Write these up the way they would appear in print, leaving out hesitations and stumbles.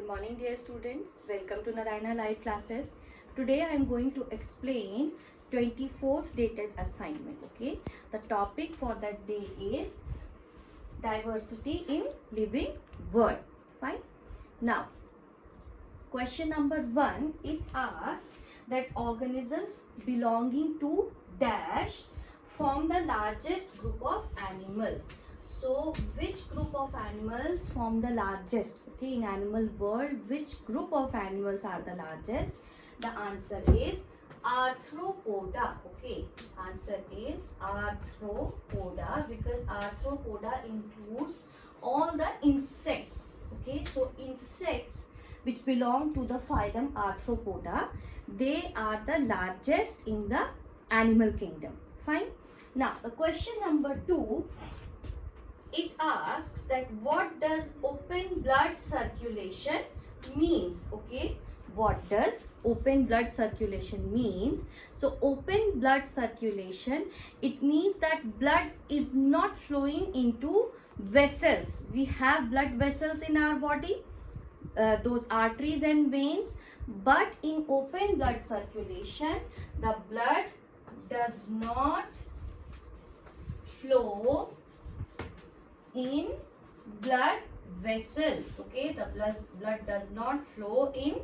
Good morning dear students. Welcome to Narayana Live classes. Today I am going to explain 24th dated assignment. Okay. The topic for that day is diversity in living world. Fine. Now, question number 1, it asks that organisms belonging to dash form the largest group of animals. So, which group of animals form the largest? Okay, in animal world, which group of animals are the largest? The answer is Arthropoda. Okay, answer is Arthropoda because Arthropoda includes all the insects. Okay, so insects which belong to the phylum Arthropoda, they are the largest in the animal kingdom. Fine. Now, the question number 2, it asks that what does open blood circulation means? Okay, what does open blood circulation means? So open blood circulation, it means that blood is not flowing into vessels. We have blood vessels in our body, those arteries and veins, but in open blood circulation the blood does not flow in blood vessels. Okay, the blood does not flow in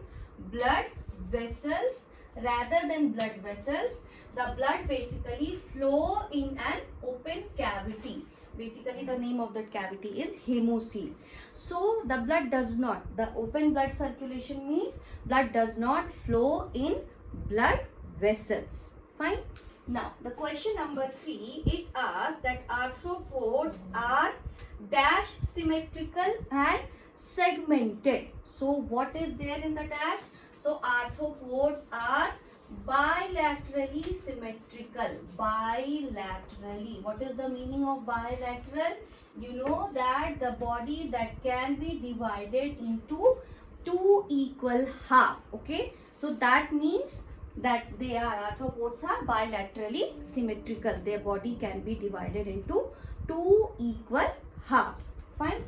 blood vessels. Rather than blood vessels, the blood basically flow in an open cavity. Basically the name of that cavity is hemocoel. So the blood does not, the open blood circulation means blood does not flow in blood vessels. Fine. Now the question number 3, it asks that arthropods are dash symmetrical and segmented. So what is there in the dash? So arthropods are bilaterally symmetrical. Bilaterally. What is the meaning of bilateral? You know that the body that can be divided into two equal half. Okay, so that means that they are, arthropods are bilaterally symmetrical. Their body can be divided into two equal halves. Fine.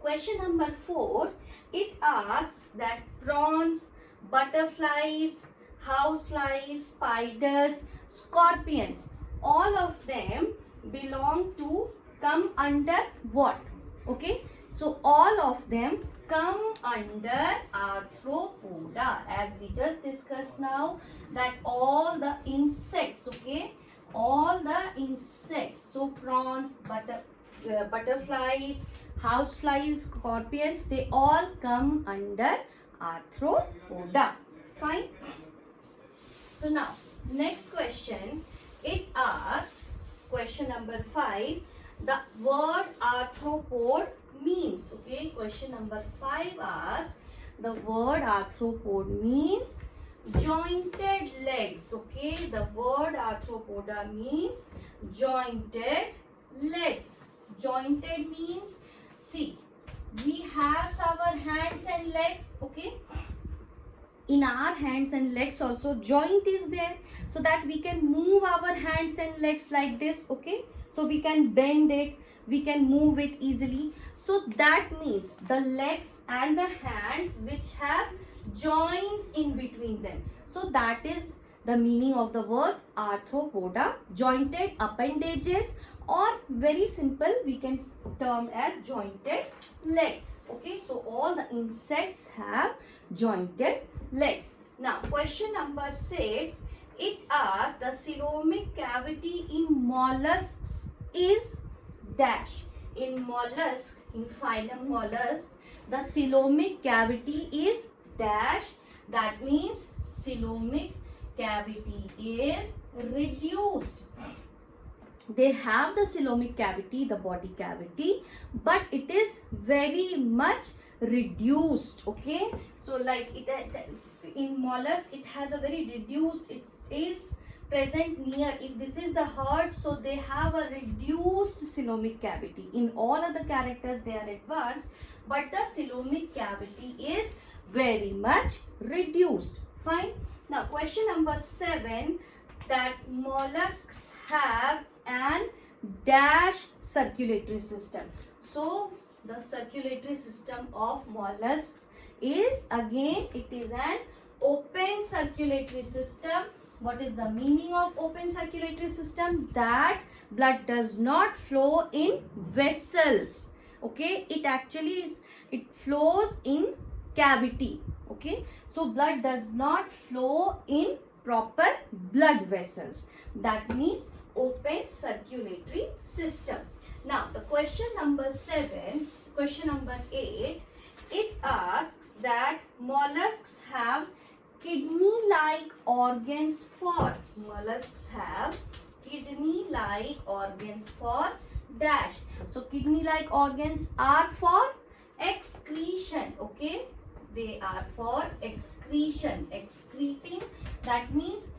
Question number 4, it asks that prawns, butterflies, houseflies, spiders, scorpions, all of them belong to, come under what? Okay, so all of them come under arthropoda, as we just discussed now, that all the insects, okay, all the insects, so prawns, butterflies, houseflies, scorpions, they all come under arthropoda. Fine. So now next question, it asks, question number 5, the word arthropod means. Okay, question number 5 asks, the word arthropod means jointed legs. Okay, the word arthropoda means jointed legs. Jointed means, see, we have our hands and legs. Okay, in our hands and legs also joint is there, so that we can move our hands and legs like this. Okay, so we can bend it, we can move it easily. So that means the legs and the hands which have joints in between them. So that is the meaning of the word arthropoda, jointed appendages, or very simple we can term as jointed legs. Okay, so all the insects have jointed legs. Now question number 6, it asks the coelomic cavity in mollusks is dash. In mollusk, in phylum mollusk, the coelomic cavity is dash. That means coelomic cavity is reduced. They have the coelomic cavity, the body cavity, but it is very much reduced. Okay, so like it in mollusk, it has a very reduced, it is present near, if this is the heart, so they have a reduced coelomic cavity. In all other characters they are advanced, but the coelomic cavity is very much reduced. Fine. Now question number 7, that mollusks have an dash circulatory system. So The circulatory system of mollusks is, again, it is an open circulatory system. What is the meaning of open circulatory system? That blood does not flow in vessels. Okay, it actually is, it flows in cavity. Okay, so blood does not flow in proper blood vessels. That means open circulatory system. Now the question number 8, it asks that mollusks have kidney-like organs for, mollusks have kidney-like organs for dash. So kidney-like organs are for excretion. Okay, they are for excretion, excreting, that means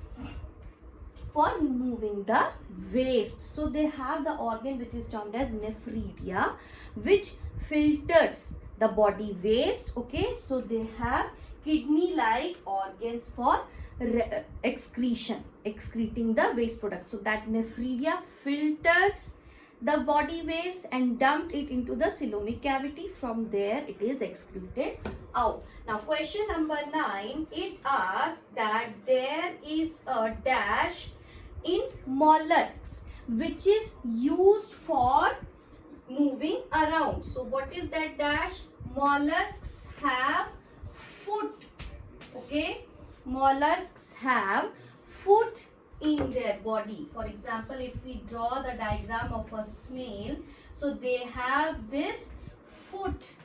for removing the waste. So they have the organ which is termed as nephridia, which filters the body waste. Okay, so they have kidney-like organs for excretion, excreting the waste product. So that nephridia filters the body waste and dumped it into the coelomic cavity. From there it is excreted out. Now question number 9, it asks that there is a dash in mollusks which is used for moving around. So what is that dash? Mollusks have foot. Okay, mollusks have foot in their body. For example, if we draw the diagram of a snail, so they have this foot.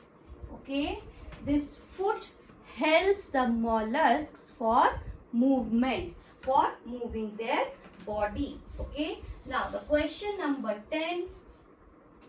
Okay, this foot helps the mollusks for movement, for moving their body. Okay, now the question number 10,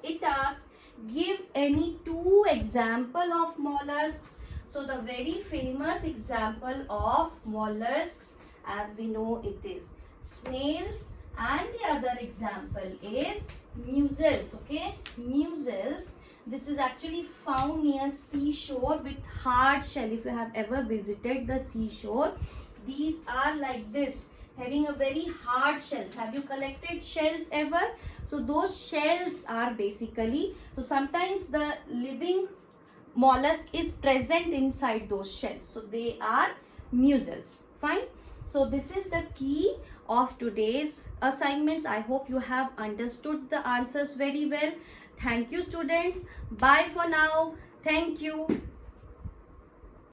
it asks, give any 2 example of mollusks. So the very famous example of mollusks, as we know, it is snails, and the other example is mussels. Okay, mussels, this is actually found near seashore with hard shell. If you have ever visited the seashore, these are like this, having a very hard shells. Have you collected shells ever? So those shells are basically, so sometimes the living mollusk is present inside those shells. So they are mussels. Fine. So this is the key of today's assignments. I hope you have understood the answers very well. Thank you, students. Bye for now. Thank you.